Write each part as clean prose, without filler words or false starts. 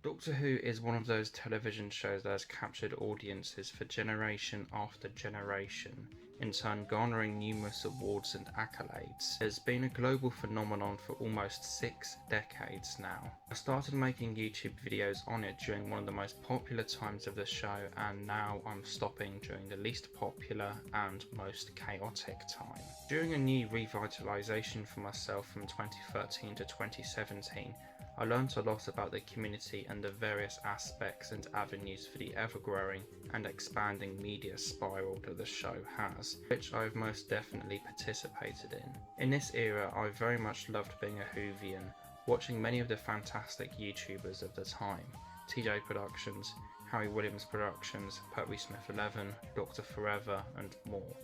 Doctor Who is one of those television shows that has captured audiences for generation after generation, in turn garnering numerous awards and accolades. It has been a global phenomenon for almost 6 decades now. I started making YouTube videos on it during one of the most popular times of the show, and now I'm stopping during the least popular and most chaotic time. During a new revitalisation for myself from 2013 to 2017, I learnt a lot about the community and the various aspects and avenues for the ever-growing and expanding media spiral that the show has, which I've most definitely participated in. In this era, I very much loved being a Whovian, watching many of the fantastic YouTubers of the time, TJ Productions, Harry Williams Productions, Pertwee Smith 11, Dr. Forever, and more,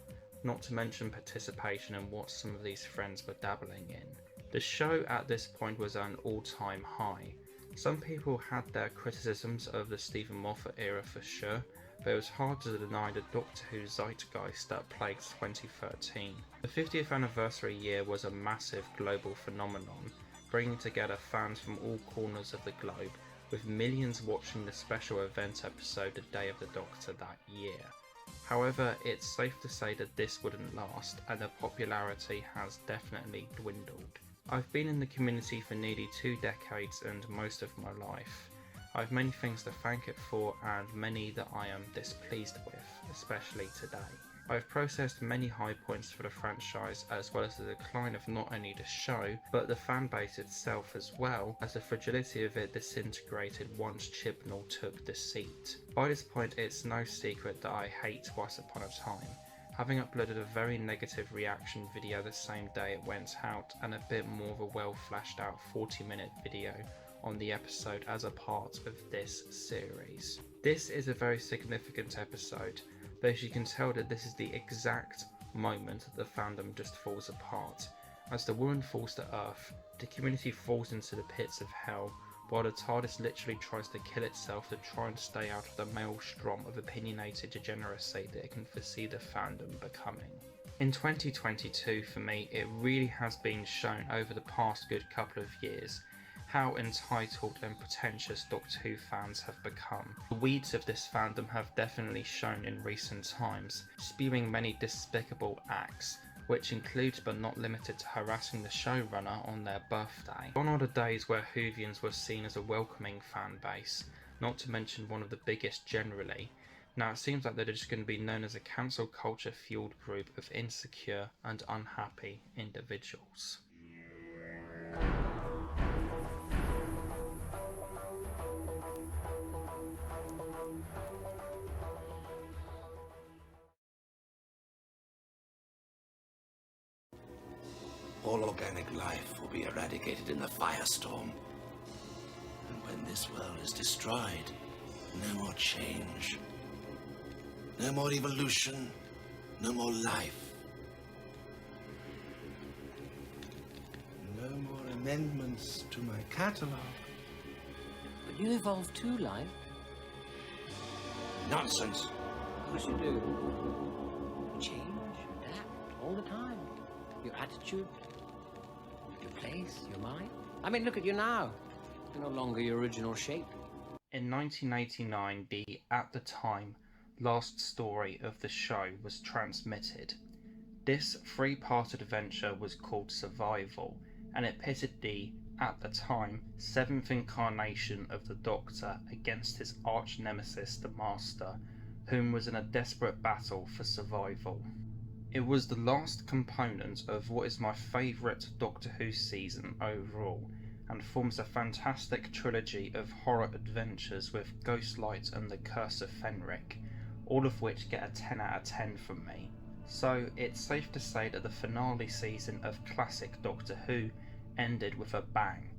not to mention participation in what some of these friends were dabbling in. The show at this point was at an all-time high. Some people had their criticisms of the Stephen Moffat era for sure, but it was hard to deny the Doctor Who zeitgeist that plagued 2013. The 50th anniversary year was a massive global phenomenon, bringing together fans from all corners of the globe, with millions watching the special event episode The Day of the Doctor that year. However, it's safe to say that this wouldn't last, and the popularity has definitely dwindled. I've been in the community for nearly 2 decades and most of my life. I have many things to thank it for and many that I am displeased with, especially today. I have processed many high points for the franchise, as well as the decline of not only the show, but the fanbase itself, as well as the fragility of it disintegrated once Chibnall took the seat. By this point, it's no secret that I hate Once Upon a Time, having uploaded a very negative reaction video the same day it went out, and a bit more of a well fleshed out 40-minute video on the episode as a part of this series. This is a very significant episode, but as you can tell that this is the exact moment that the fandom just falls apart. As the woman falls to Earth, the community falls into the pits of hell, while the TARDIS literally tries to kill itself to try and stay out of the maelstrom of opinionated degeneracy that it can foresee the fandom becoming. In 2022, for me, it really has been shown over the past good couple of years how entitled and pretentious Doctor Who fans have become. The weeds of this fandom have definitely shown in recent times, spewing many despicable acts, which includes but not limited to harassing the showrunner on their birthday. Gone are the days where Whovians were seen as a welcoming fan base, not to mention one of the biggest generally. Now it seems like they're just going to be known as a cancel culture fueled group of insecure and unhappy individuals. All organic life will be eradicated in the firestorm. And when this world is destroyed, no more change. No more evolution. No more life. No more amendments to my catalog. But you evolve too, Life. Nonsense. Of course you do. You change, adapt, all the time. Your attitude, your place, your mind. I mean, look at you now. You're no longer your original shape. In 1989, the, at the time, last story of the show was transmitted. This 3-part adventure was called Survival, and it pitted the, at the time, 7th incarnation of the Doctor against his arch nemesis, the Master, whom was in a desperate battle for survival. It was the last component of what is my favourite Doctor Who season overall, and forms a fantastic trilogy of horror adventures with Ghostlight and the Curse of Fenric, all of which get a 10 out of 10 from me. So it's safe to say that the finale season of classic Doctor Who ended with a bang,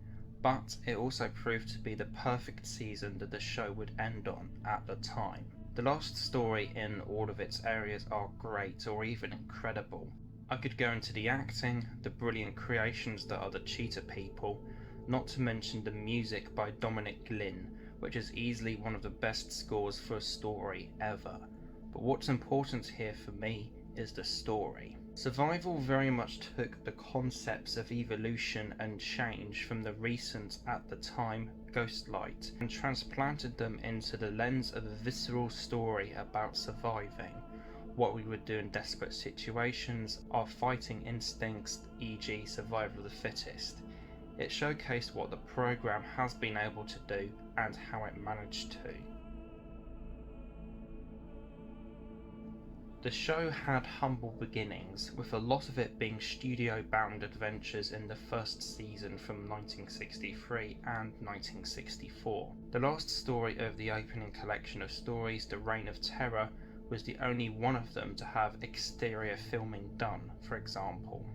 but it also proved to be the perfect season that the show would end on at the time. The last story in all of its areas are great or even incredible. I could go into the acting, the brilliant creations that are the Cheetah People, not to mention the music by Dominic Glynn, which is easily one of the best scores for a story ever. But what's important here for me is the story. Survival very much took the concepts of evolution and change from the recent, at the time, Ghostlight and transplanted them into the lens of a visceral story about surviving, what we would do in desperate situations, our fighting instincts, e.g. survival of the fittest. It showcased what the program has been able to do and how it managed to. The show had humble beginnings, with a lot of it being studio-bound adventures in the first season from 1963 and 1964. The last story of the opening collection of stories, The Reign of Terror, was the only one of them to have exterior filming done, for example.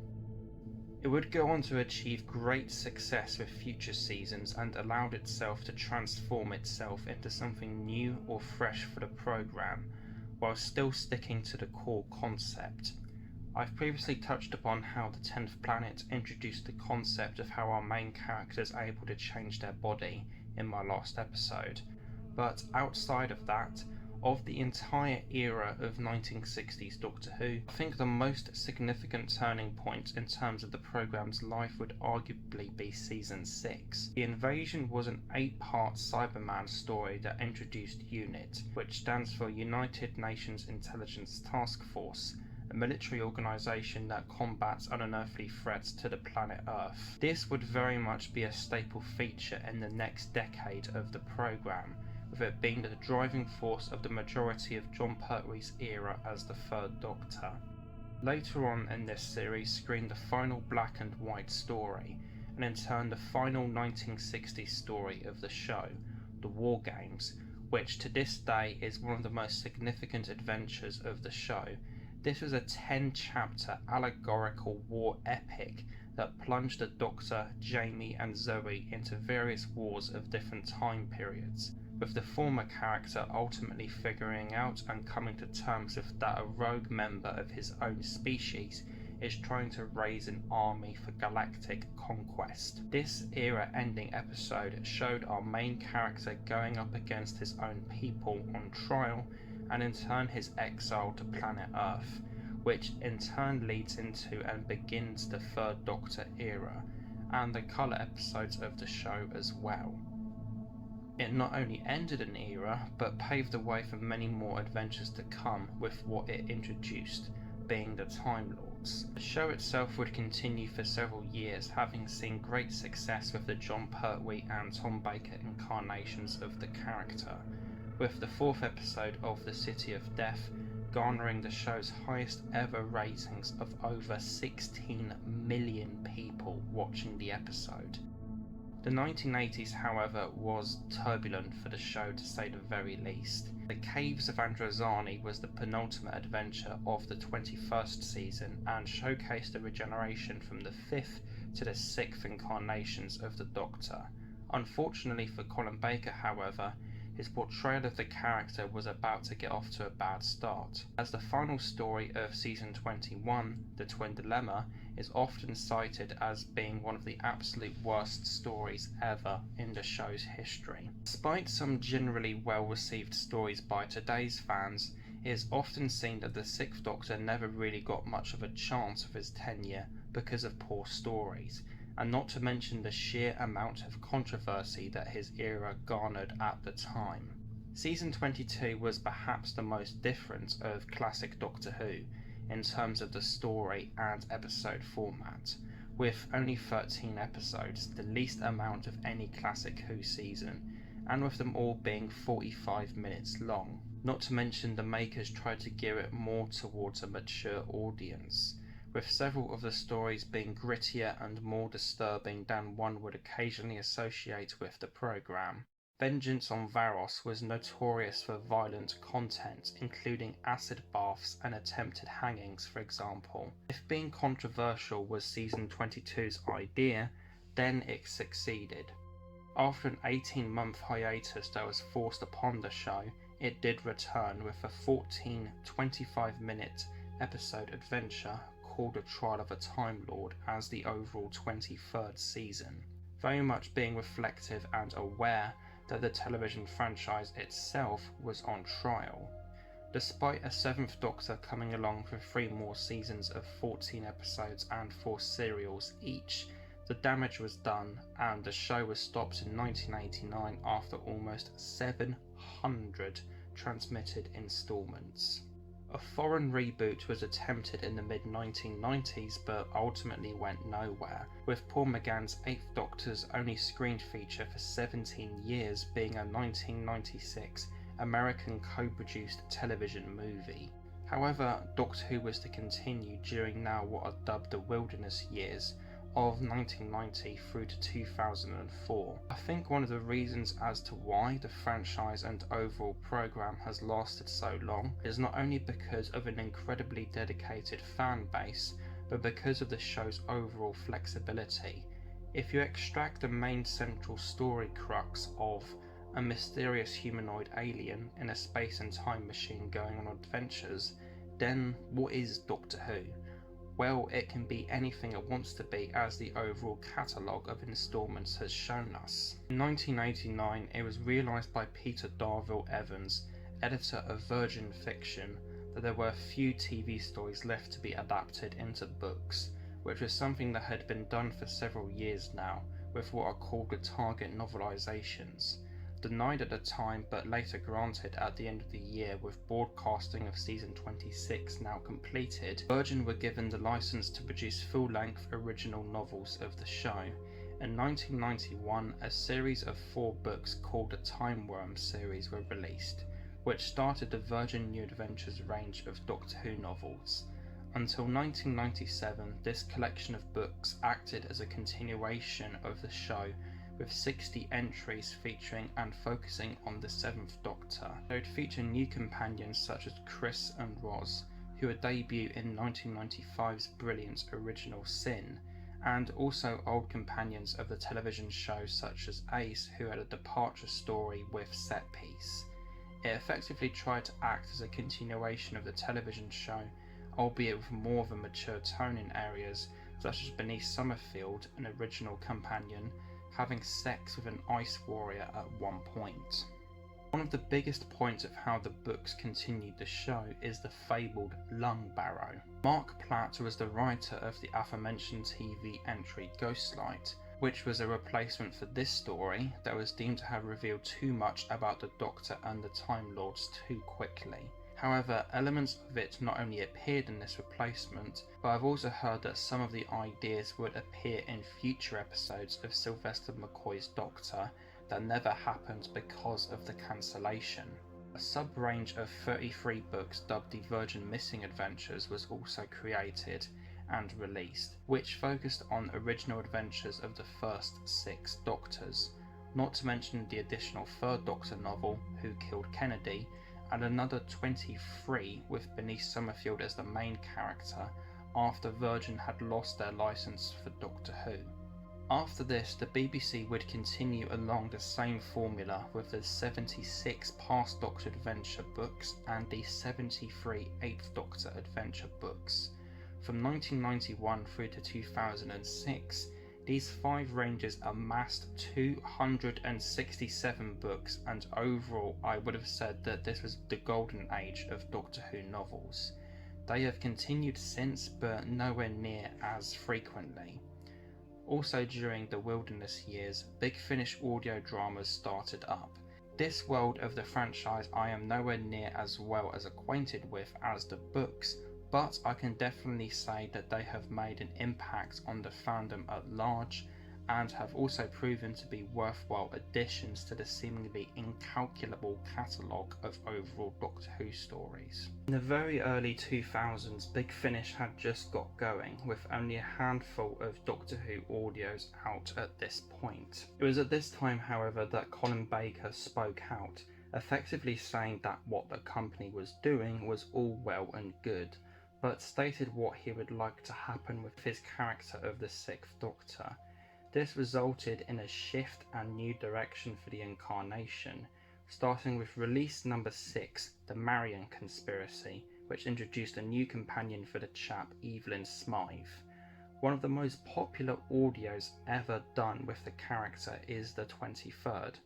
It would go on to achieve great success with future seasons and allowed itself to transform itself into something new or fresh for the program, while still sticking to the core concept. I've previously touched upon how the 10th Planet introduced the concept of how our main characters are able to change their body in my last episode, but outside of that, of the entire era of 1960s Doctor Who, I think the most significant turning point in terms of the programme's life would arguably be Season 6. The Invasion was an 8-part Cyberman story that introduced UNIT, which stands for United Nations Intelligence Task Force, a military organisation that combats unearthly threats to the planet Earth. This would very much be a staple feature in the next decade of the programme, with it being the driving force of the majority of Jon Pertwee's era as the Third Doctor. Later on in this series screened the final black and white story, and in turn the final 1960s story of the show, The War Games, which to this day is one of the most significant adventures of the show. This was a 10-chapter allegorical war epic that plunged the Doctor, Jamie and Zoe into various wars of different time periods, with the former character ultimately figuring out and coming to terms with that a rogue member of his own species is trying to raise an army for galactic conquest. This era-ending episode showed our main character going up against his own people on trial, and in turn his exile to planet Earth, which in turn leads into and begins the Third Doctor era, and the colour episodes of the show as well. It not only ended an era, but paved the way for many more adventures to come with what it introduced, being the Time Lords. The show itself would continue for several years, having seen great success with the Jon Pertwee and Tom Baker incarnations of the character, with the 4th episode of The City of Death garnering the show's highest ever ratings of over 16 million people watching the episode. The 1980s, however, was turbulent for the show to say the very least. The Caves of Androzani was the penultimate adventure of the 21st season and showcased the regeneration from the 5th to the 6th incarnations of the Doctor. Unfortunately for Colin Baker, however, his portrayal of the character was about to get off to a bad start, as the final story of season 21, The Twin Dilemma, is often cited as being one of the absolute worst stories ever in the show's history. Despite some generally well-received stories by today's fans, it is often seen that the 6th Doctor never really got much of a chance of his tenure because of poor stories, and not to mention the sheer amount of controversy that his era garnered at the time. Season 22 was perhaps the most different of classic Doctor Who in terms of the story and episode format, with only 13 episodes, the least amount of any classic Who season, and with them all being 45 minutes long. Not to mention the makers tried to gear it more towards a mature audience, with several of the stories being grittier and more disturbing than one would occasionally associate with the programme. Vengeance on Varos was notorious for violent content, including acid baths and attempted hangings, for example. If being controversial was season 22's idea, then it succeeded. After an 18-month hiatus that was forced upon the show, it did return with a 14 25-minute episode adventure called The Trial of a Time Lord as the overall 23rd season, very much being reflective and aware that the television franchise itself was on trial. Despite a 7th Doctor coming along for 3 more seasons of 14 episodes and 4 serials each, the damage was done and the show was stopped in 1989 after almost 700 transmitted installments. A foreign reboot was attempted in the mid-1990s but ultimately went nowhere, with Paul McGann's 8th Doctor's only screen feature for 17 years being a 1996 American co-produced television movie. However, Doctor Who was to continue during now what are dubbed the wilderness years of 1990 through to 2004. I think one of the reasons as to why the franchise and overall programme has lasted so long is not only because of an incredibly dedicated fan base, but because of the show's overall flexibility. If you extract the main central story crux of a mysterious humanoid alien in a space and time machine going on adventures, then what is Doctor Who? Well, it can be anything it wants to be, as the overall catalogue of instalments has shown us. In 1989, it was realised by Peter Darvill Evans, editor of Virgin Fiction, that there were few TV stories left to be adapted into books, which was something that had been done for several years now, with what are called the target novelisations. Denied at the time but later granted at the end of the year with broadcasting of season 26 now completed, Virgin were given the license to produce full-length original novels of the show. In 1991, a series of 4 books called the Time Worm series were released, which started the Virgin New Adventures range of Doctor Who novels. Until 1997, this collection of books acted as a continuation of the show, with 60 entries featuring and focusing on the 7th Doctor. They would feature new companions such as Chris and Roz, who would debut in 1995's brilliant original Sin, and also old companions of the television show such as Ace, who had a departure story with Set Piece. It effectively tried to act as a continuation of the television show, albeit with more of a mature tone in areas such as Bernice Summerfield, an original companion, having sex with an ice warrior at one point. One of the biggest points of how the books continued the show is the fabled Lung Barrow. Mark Platt was the writer of the aforementioned TV entry Ghostlight, which was a replacement for this story that was deemed to have revealed too much about the Doctor and the Time Lords too quickly. However, elements of it not only appeared in this replacement, but I've also heard that some of the ideas would appear in future episodes of Sylvester McCoy's Doctor that never happened because of the cancellation. A sub-range of 33 books dubbed the Virgin Missing Adventures was also created and released, which focused on original adventures of the first 6 Doctors, not to mention the additional 3rd Doctor novel, Who Killed Kennedy, and another 23 with Bernice Summerfield as the main character after Virgin had lost their license for Doctor Who. After this, the BBC would continue along the same formula with the 76 Past Doctor Adventure books and the 73 8th Doctor Adventure books. From 1991 through to 2006, these 5 ranges amassed 267 books, and overall I would have said that this was the golden age of Doctor Who novels. They have continued since, but nowhere near as frequently. Also during the Wilderness years, Big Finish audio dramas started up. This world of the franchise I am nowhere near as well as acquainted with as the books, but I can definitely say that they have made an impact on the fandom at large and have also proven to be worthwhile additions to the seemingly incalculable catalogue of overall Doctor Who stories. In the very early 2000s, Big Finish had just got going, with only a handful of Doctor Who audios out at this point. It was at this time, however, that Colin Baker spoke out, effectively saying that what the company was doing was all well and good, but stated what he would like to happen with his character of the 6th Doctor. This resulted in a shift and new direction for the incarnation, starting with release number 6, The Marian Conspiracy, which introduced a new companion for the chap, Evelyn Smythe. One of the most popular audios ever done with the character is the 23rd,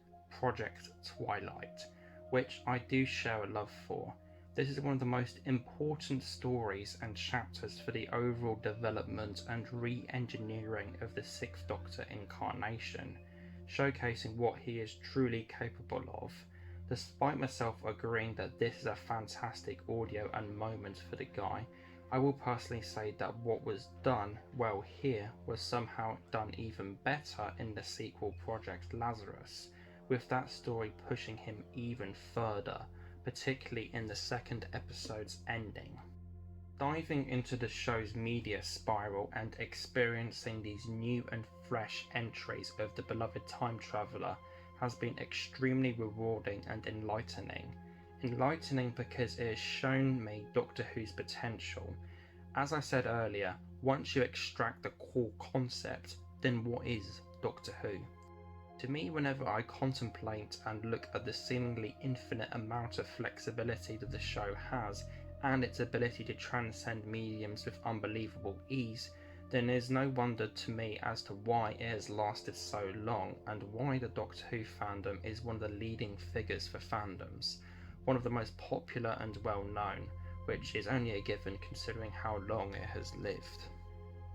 Project Twilight, which I do share a love for. This is one of the most important stories and chapters for the overall development and re-engineering of the Sixth Doctor incarnation, showcasing what he is truly capable of. Despite myself agreeing that this is a fantastic audio and moment for the guy, I will personally say that what was done well here was somehow done even better in the sequel Project Lazarus, with that story pushing him even further, particularly in the second episode's ending. Diving into the show's media spiral and experiencing these new and fresh entries of the beloved time traveller has been extremely rewarding and enlightening. Enlightening because it has shown me Doctor Who's potential. As I said earlier, once you extract the core concept, then what is Doctor Who? To me, whenever I contemplate and look at the seemingly infinite amount of flexibility that the show has, and its ability to transcend mediums with unbelievable ease, then it is no wonder to me as to why it has lasted so long, and why the Doctor Who fandom is one of the leading figures for fandoms, one of the most popular and well known, which is only a given considering how long it has lived.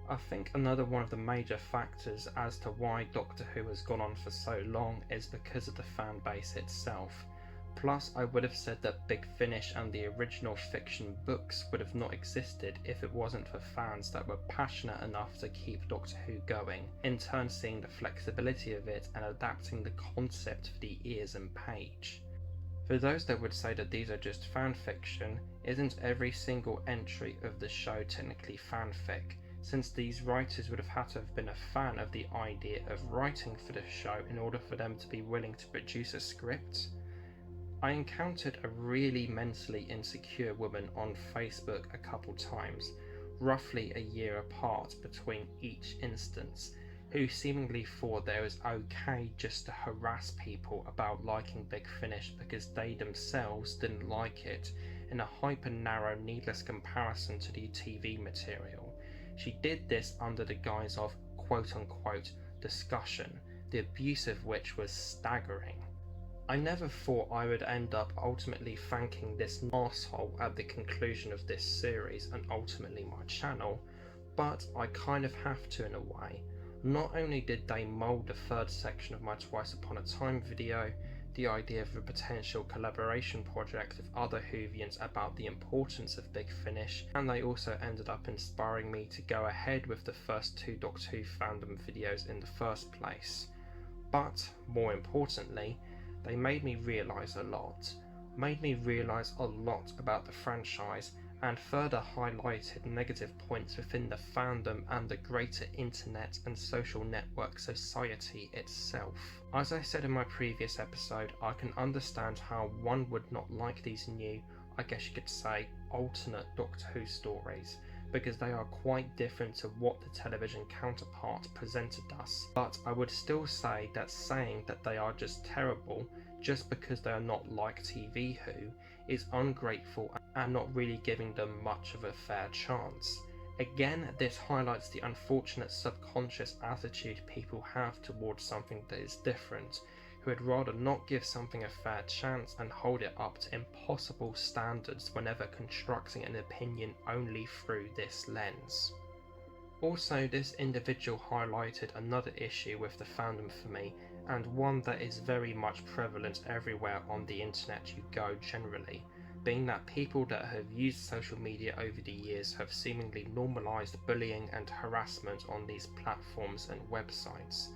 I think another one of the major factors as to why Doctor Who has gone on for so long is because of the fan base itself. Plus, I would have said that Big Finish and the original fiction books would have not existed if it wasn't for fans that were passionate enough to keep Doctor Who going, in turn seeing the flexibility of it and adapting the concept for the ears and page. For those that would say that these are just fan fiction, isn't every single entry of the show technically fanfic, since these writers would have had to have been a fan of the idea of writing for the show in order for them to be willing to produce a script? I encountered a really mentally insecure woman on Facebook a couple times, roughly a year apart between each instance, who seemingly thought that it was okay just to harass people about liking Big Finish because they themselves didn't like it, in a hyper-narrow, needless comparison to the TV material. She did this under the guise of quote-unquote discussion, the abuse of which was staggering. I never thought I would end up ultimately thanking this arsehole at the conclusion of this series and ultimately my channel, but I kind of have to in a way. Not only did they mould the third section of my Twice Upon a Time video, the idea of a potential collaboration project with other Whovians about the importance of Big Finish, and they also ended up inspiring me to go ahead with the first two Doctor Who fandom videos in the first place. But, more importantly, they made me realise a lot. Made me realise a lot about the franchise, and further highlighted negative points within the fandom and the greater internet and social network society itself. As I said in my previous episode, I can understand how one would not like these new, I guess you could say, alternate Doctor Who stories, because they are quite different to what the television counterpart presented us. But I would still say that saying that they are just terrible just because they are not like TV Who is ungrateful and not really giving them much of a fair chance. Again, this highlights the unfortunate subconscious attitude people have towards something that is different, who would rather not give something a fair chance and hold it up to impossible standards whenever constructing an opinion only through this lens. Also, this individual highlighted another issue with the fandom for me, and one that is very much prevalent everywhere on the internet you go generally, being that people that have used social media over the years have seemingly normalised bullying and harassment on these platforms and websites.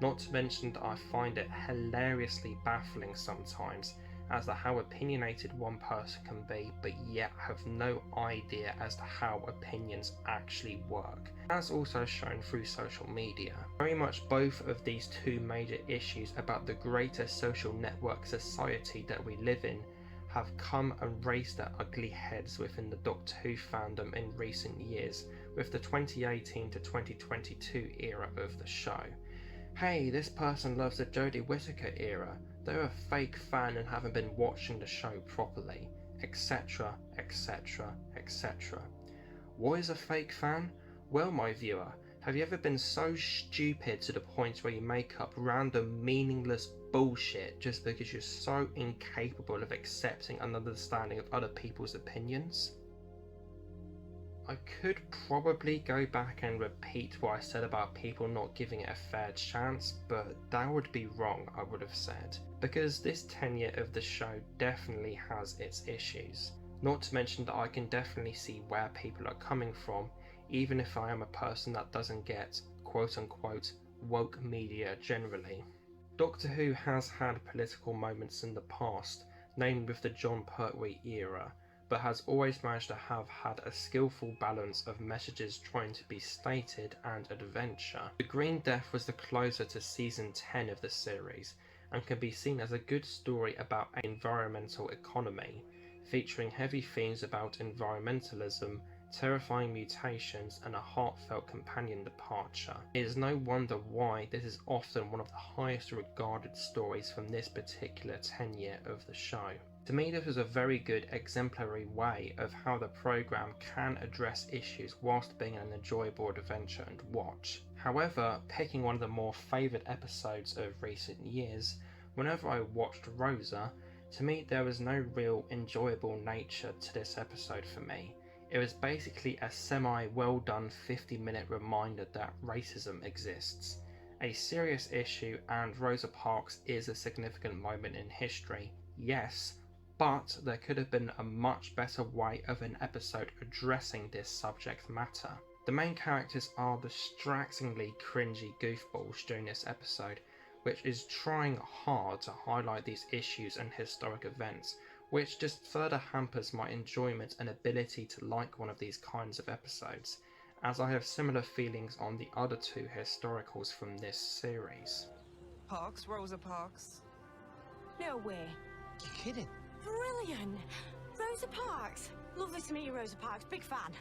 Not to mention that I find it hilariously baffling sometimes as to how opinionated one person can be, but yet have no idea as to how opinions actually work, as also shown through social media. Very much both of these two major issues about the greater social network society that we live in have come and raised their ugly heads within the Doctor Who fandom in recent years, with the 2018 to 2022 era of the show. Hey, this person loves the Jodie Whittaker era, they're a fake fan and haven't been watching the show properly, etc, etc, etc. What is a fake fan? Well, my viewer, Have you ever been so stupid to the point where you make up random meaningless bullshit just because you're so incapable of accepting and understanding of other people's opinions? I could probably go back and repeat what I said about people not giving it a fair chance, but that would be wrong, I would have said, because this tenure of the show definitely has its issues. Not to mention that I can definitely see where people are coming from, even if I am a person that doesn't get quote-unquote woke media generally. Doctor Who has had political moments in the past, namely with the Jon Pertwee era, but has always managed to have had a skillful balance of messages trying to be stated and adventure. The Green Death was the closer to season 10 of the series, and can be seen as a good story about an environmental economy, featuring heavy themes about environmentalism, terrifying mutations, and a heartfelt companion departure. It is no wonder why this is often one of the highest regarded stories from this particular tenure of the show. To me, this was a very good exemplary way of how the programme can address issues whilst being an enjoyable adventure and watch. However, picking one of the more favoured episodes of recent years, whenever I watched Rosa, to me there was no real enjoyable nature to this episode for me. It was basically a semi-well done 50-minute reminder that racism exists. A serious issue, and Rosa Parks is a significant moment in history, yes, but there could have been a much better way of an episode addressing this subject matter. The main characters are distractingly cringy goofballs during this episode, which is trying hard to highlight these issues and historic events, which just further hampers my enjoyment and ability to like one of these kinds of episodes, as I have similar feelings on the other two historicals from this series. Parks, Rosa Parks. No way. You're kidding. Brilliant! Rosa Parks. Lovely to meet you, Rosa Parks. Big fan.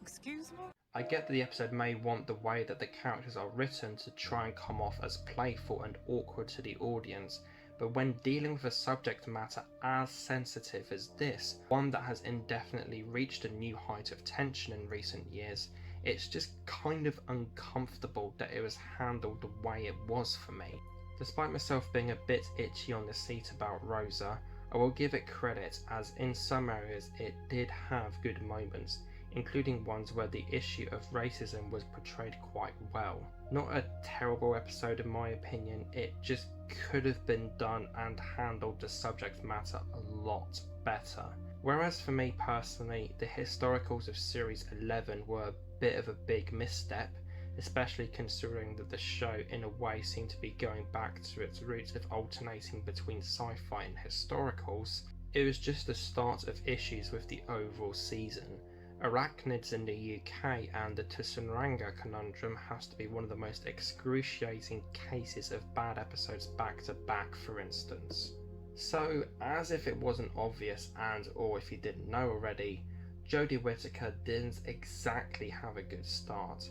Excuse me? I get that the episode may want the way that the characters are written to try and come off as playful and awkward to the audience, but when dealing with a subject matter as sensitive as this, one that has indefinitely reached a new height of tension in recent years, it's just kind of uncomfortable that it was handled the way it was for me. Despite myself being a bit itchy on the seat about Rosa, I will give it credit, as in some areas it did have good moments, including ones where the issue of racism was portrayed quite well. Not a terrible episode in my opinion, it just could have been done and handled the subject matter a lot better. Whereas for me personally, the historicals of Series 11 were a bit of a big misstep, especially considering that the show in a way seemed to be going back to its roots of alternating between sci-fi and historicals. It was just the start of issues with the overall season. Arachnids in the UK and the Tsuranga conundrum has to be one of the most excruciating cases of bad episodes back to back, for instance. So, as if it wasn't obvious, and or if you didn't know already, Jodie Whittaker didn't exactly have a good start.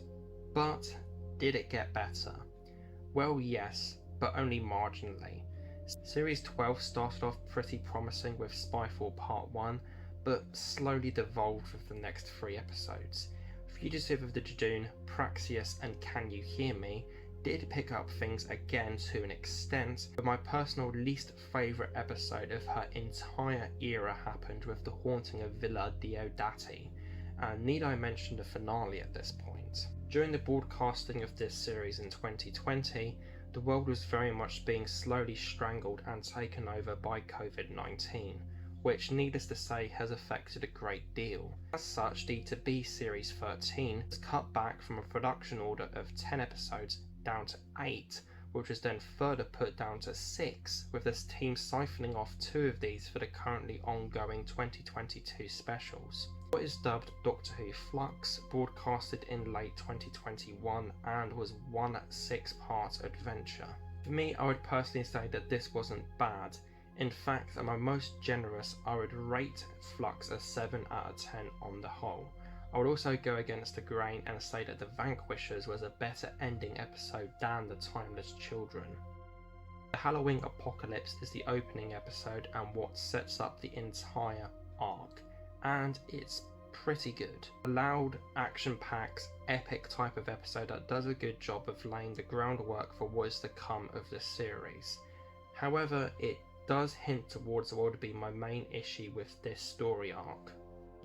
But did it get better? Well, yes, but only marginally. Series 12 started off pretty promising with Spyfall Part 1, but slowly devolved with the next 3 episodes. Fugitive of the Judoon, Praxeus and Can You Hear Me did pick up things again to an extent, but my personal least favourite episode of her entire era happened with The Haunting of Villa Diodati, and need I mention the finale at this point. During the broadcasting of this series in 2020, the world was very much being slowly strangled and taken over by COVID-19, which needless to say has affected a great deal. As such, the To Be Series 13 was cut back from a production order of 10 episodes down to 8, which was then further put down to 6, with this team siphoning off 2 of these for the currently ongoing 2022 specials. What is dubbed Doctor Who Flux broadcasted in late 2021 and was one 6-part adventure. For me, I would personally say that this wasn't bad. In fact, at my most generous, I would rate Flux a 7 out of 10 on the whole. I would also go against the grain and say that The Vanquishers was a better ending episode than The Timeless Children. The Halloween Apocalypse is the opening episode and what sets up the entire arc, and it's pretty good. A loud, action-packed, epic type of episode that does a good job of laying the groundwork for what is to come of the series. However, it does hint towards what would be my main issue with this story arc.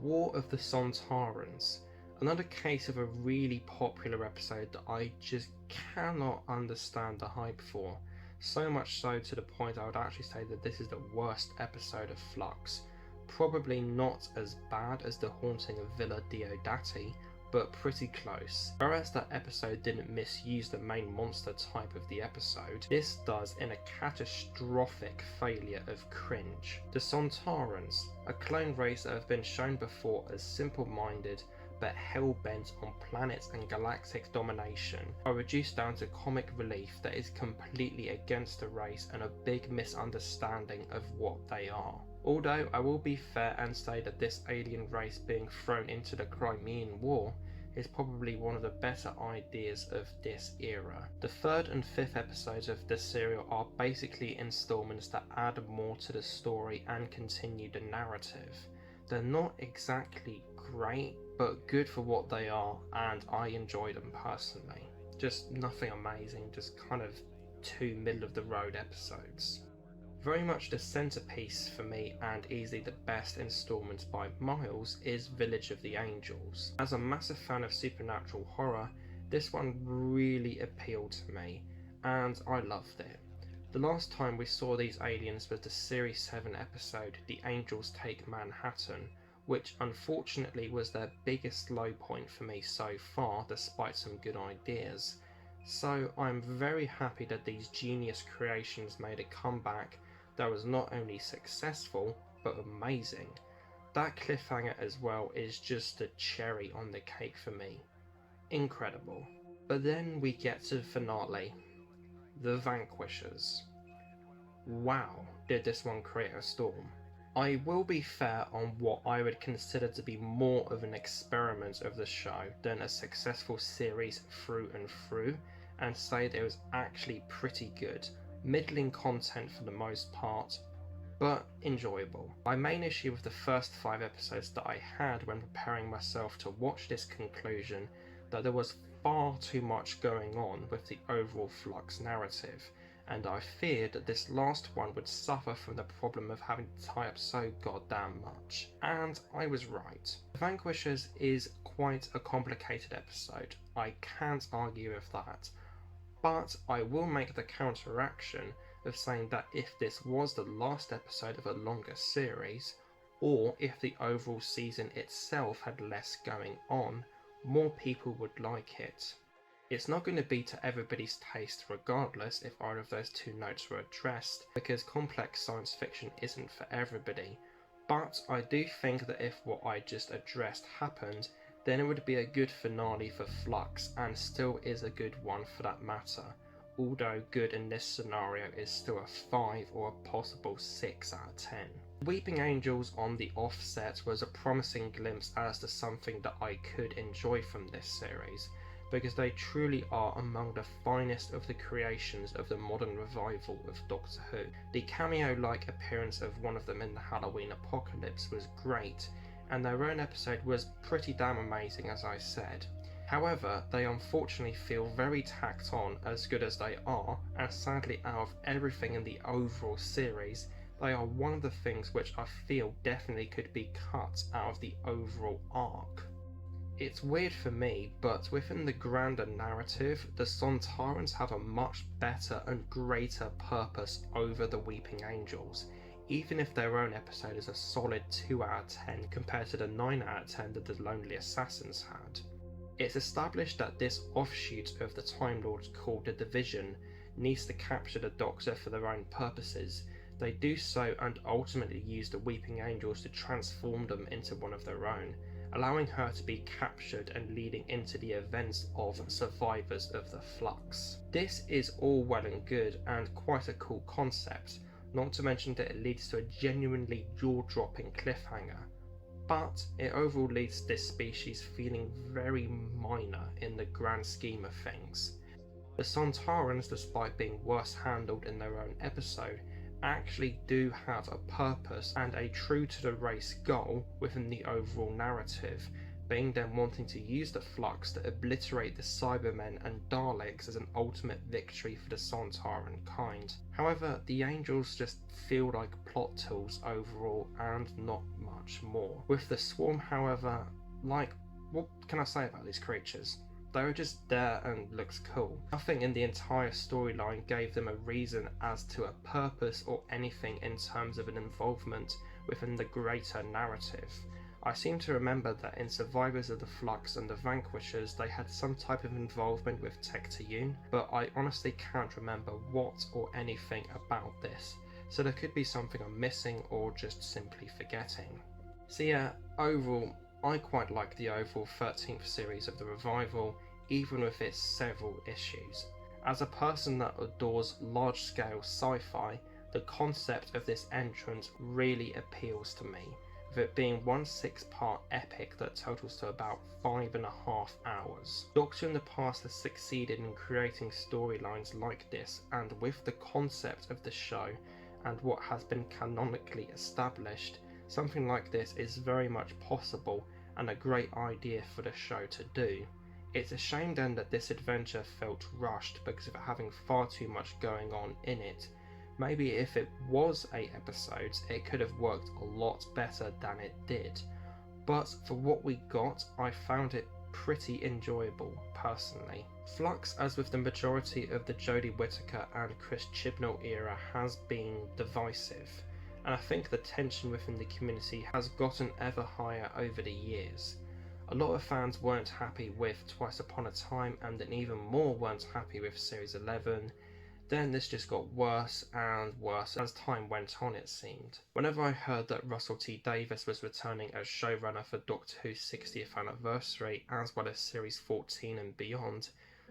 War of the Sontarans. Another case of a really popular episode that I just cannot understand the hype for. So much so to the point I would actually say that this is the worst episode of Flux. Probably not as bad as The Haunting of Villa Diodati, but pretty close. Whereas that episode didn't misuse the main monster type of the episode, this does in a catastrophic failure of cringe. The Sontarans, a clone race that have been shown before as simple-minded but hell-bent on planet and galactic domination, are reduced down to comic relief that is completely against the race and a big misunderstanding of what they are. Although I will be fair and say that this alien race being thrown into the Crimean War is probably one of the better ideas of this era. The third and fifth episodes of this serial are basically installments that add more to the story and continue the narrative. They're not exactly great, but good for what they are, and I enjoy them personally. Just nothing amazing, just kind of two middle of the road episodes. Very much the centerpiece for me, and easily the best installment by miles, is Village of the Angels. As a massive fan of supernatural horror, this one really appealed to me, and I loved it. The last time we saw these aliens was the Series 7 episode, The Angels Take Manhattan, which unfortunately was their biggest low point for me so far, despite some good ideas. So I'm very happy that these genius creations made a comeback that was not only successful, but amazing. That cliffhanger as well is just the cherry on the cake for me. Incredible. But then we get to the finale, The Vanquishers. Wow, did this one create a storm. I will be fair on what I would consider to be more of an experiment of the show than a successful series through and through, and say that it was actually pretty good. Middling content for the most part, but enjoyable. My main issue with the first 5 episodes that I had when preparing myself to watch this conclusion, that there was far too much going on with the overall Flux narrative, and I feared that this last one would suffer from the problem of having to tie up so goddamn much. And I was right. The Vanquishers is quite a complicated episode, I can't argue with that. But I will make the counteraction of saying that if this was the last episode of a longer series, or if the overall season itself had less going on, more people would like it. It's not going to be to everybody's taste regardless if either of those two notes were addressed, because complex science fiction isn't for everybody, but I do think that if what I just addressed happened, then it would be a good finale for Flux, and still is a good one for that matter, although good in this scenario is still a 5 or a possible 6 out of 10. Weeping Angels on the offset was a promising glimpse as to something that I could enjoy from this series, because they truly are among the finest of the creations of the modern revival of Doctor Who. The cameo-like appearance of one of them in the Halloween Apocalypse was great, and their own episode was pretty damn amazing, as I said. However, they unfortunately feel very tacked on, as good as they are, and sadly out of everything in the overall series, they are one of the things which I feel definitely could be cut out of the overall arc. It's weird for me, but within the grander narrative, the Sontarans have a much better and greater purpose over the Weeping Angels, even if their own episode is a solid 2 out of 10 compared to the 9 out of 10 that the Lonely Assassins had. It's established that this offshoot of the Time Lords called the Division needs to capture the Doctor for their own purposes. They do so and ultimately use the Weeping Angels to transform them into one of their own, allowing her to be captured and leading into the events of Survivors of the Flux. This is all well and good and quite a cool concept, not to mention that it leads to a genuinely jaw-dropping cliffhanger, but it overall leaves this species feeling very minor in the grand scheme of things. The Sontarans, despite being worse handled in their own episode, actually do have a purpose and a true to the race goal within the overall narrative, being them wanting to use the Flux to obliterate the Cybermen and Daleks as an ultimate victory for the Sontaran kind. However, the Angels just feel like plot tools overall and not much more. With the Swarm, however, what can I say about these creatures? They were just there and looks cool. Nothing in the entire storyline gave them a reason as to a purpose or anything in terms of an involvement within the greater narrative. I seem to remember that in Survivors of the Flux and the Vanquishers they had some type of involvement with Tecteun, but I honestly can't remember what or anything about this, so there could be something I'm missing or just simply forgetting. So yeah, overall, I quite like the overall 13th series of the Revival, even with its several issues. As a person that adores large-scale sci-fi, the concept of this entrance really appeals to me, with it being one 6-part epic that totals to about 5.5 hours. Doctor in the past has succeeded in creating storylines like this, and with the concept of the show and what has been canonically established, something like this is very much possible and a great idea for the show to do. It's a shame then that this adventure felt rushed because of it having far too much going on in it. Maybe if it was 8 episodes, it could have worked a lot better than it did. But for what we got, I found it pretty enjoyable, personally. Flux, as with the majority of the Jodie Whittaker and Chris Chibnall era, has been divisive, and I think the tension within the community has gotten ever higher over the years. A lot of fans weren't happy with Twice Upon a Time, and then even more weren't happy with Series 11. Then this just got worse and worse as time went on, it seemed. Whenever I heard that Russell T Davies was returning as showrunner for Doctor Who's 60th anniversary, as well as Series 14 and beyond,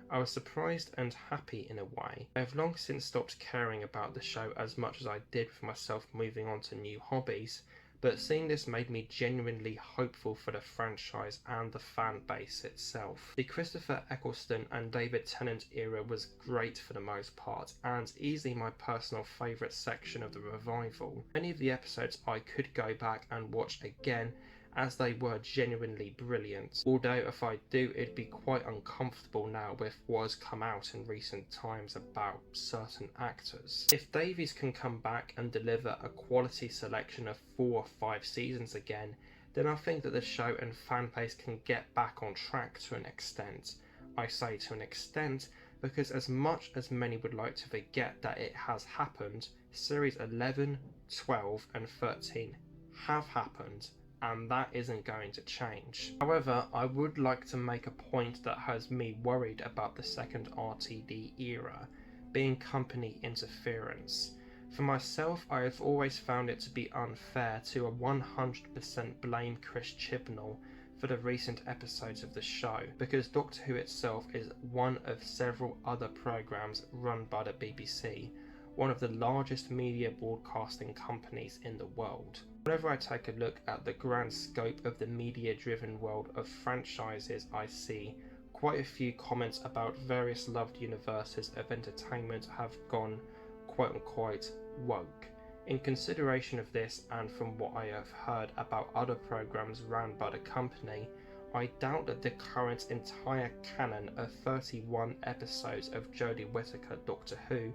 I was surprised and happy in a way. I have long since stopped caring about the show as much as I did with myself moving on to new hobbies, but seeing this made me genuinely hopeful for the franchise and the fan base itself. The Christopher Eccleston and David Tennant era was great for the most part, and easily my personal favourite section of the Revival. Many of the episodes I could go back and watch again, as they were genuinely brilliant, although if I do, it'd be quite uncomfortable now with what has come out in recent times about certain actors. If Davies can come back and deliver a quality selection of 4 or 5 seasons again, then I think that the show and fan base can get back on track to an extent. I say to an extent because as much as many would like to forget that it has happened, Series 11, 12 and 13 have happened, and that isn't going to change. However, I would like to make a point that has me worried about the second RTD era, being company interference. For myself, I have always found it to be unfair to 100% blame Chris Chibnall for the recent episodes of the show, because Doctor Who itself is one of several other programmes run by the BBC, one of the largest media broadcasting companies in the world. Whenever I take a look at the grand scope of the media-driven world of franchises, I see quite a few comments about various loved universes of entertainment have gone quote-unquote woke. In consideration of this, and from what I have heard about other programs run by the company, I doubt that the current entire canon of 31 episodes of Jodie Whittaker Doctor Who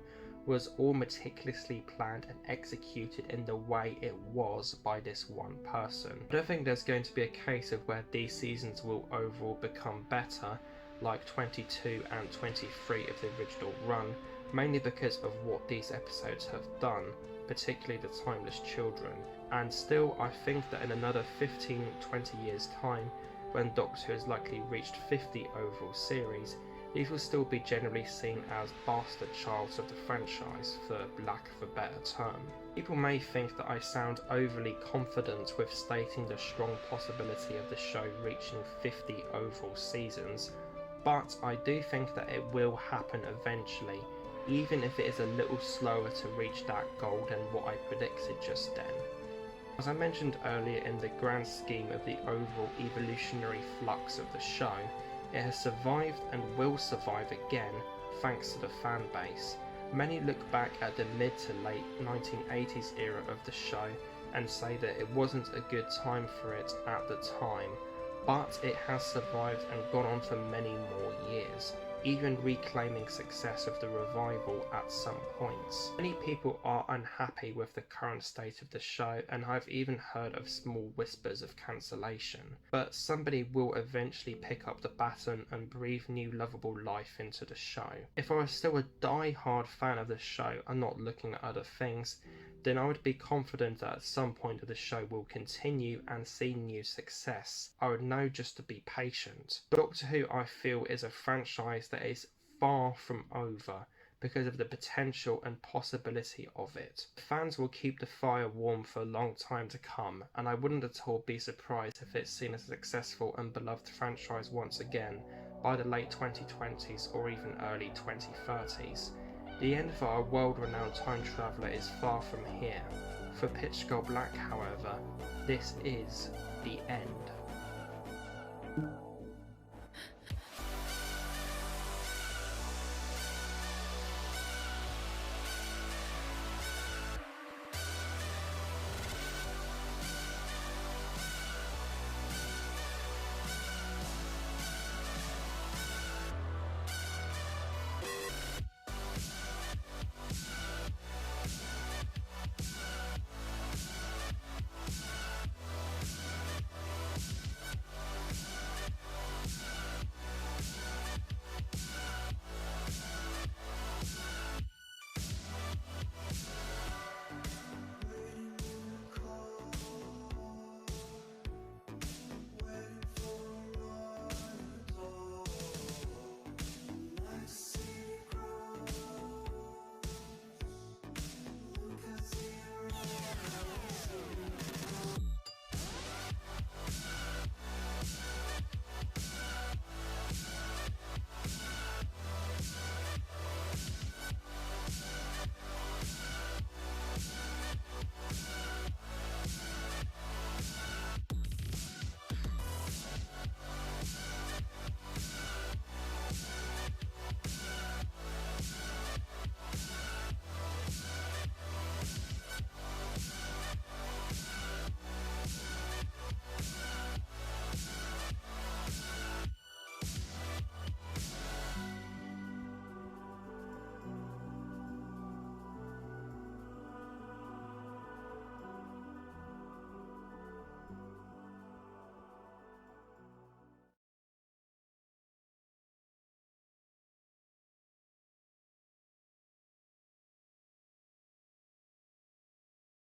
was all meticulously planned and executed in the way it was by this one person. I don't think there's going to be a case of where these seasons will overall become better, like 22 and 23 of the original run, mainly because of what these episodes have done, particularly the Timeless Children. And still, I think that in another 15-20 years time, when Doctor Who has likely reached 50 overall series, these will still be generally seen as bastard childs of the franchise, for lack of a better term. People may think that I sound overly confident with stating the strong possibility of the show reaching 50 overall seasons, but I do think that it will happen eventually, even if it is a little slower to reach that goal than what I predicted just then. As I mentioned earlier, in the grand scheme of the overall evolutionary flux of the show, it has survived and will survive again thanks to the fan base, Many look back at the mid to late 1980s era of the show and say that it wasn't a good time for it at the time, but it has survived and gone on for many more years, even reclaiming success of the revival at some points. Many people are unhappy with the current state of the show, and I've even heard of small whispers of cancellation, but somebody will eventually pick up the baton and breathe new lovable life into the show. If I was still a die-hard fan of the show and not looking at other things, then I would be confident that at some point the show will continue and see new success. I would know just to be patient. Doctor Who, I feel, is a franchise that is far from over because of the potential and possibility of it. Fans will keep the fire warm for a long time to come, and I wouldn't at all be surprised if it's seen as a successful and beloved franchise once again by the late 2020s or even early 2030s. The end for our world-renowned time traveller is far from here. For Pitch Skull Black, however, this is the end.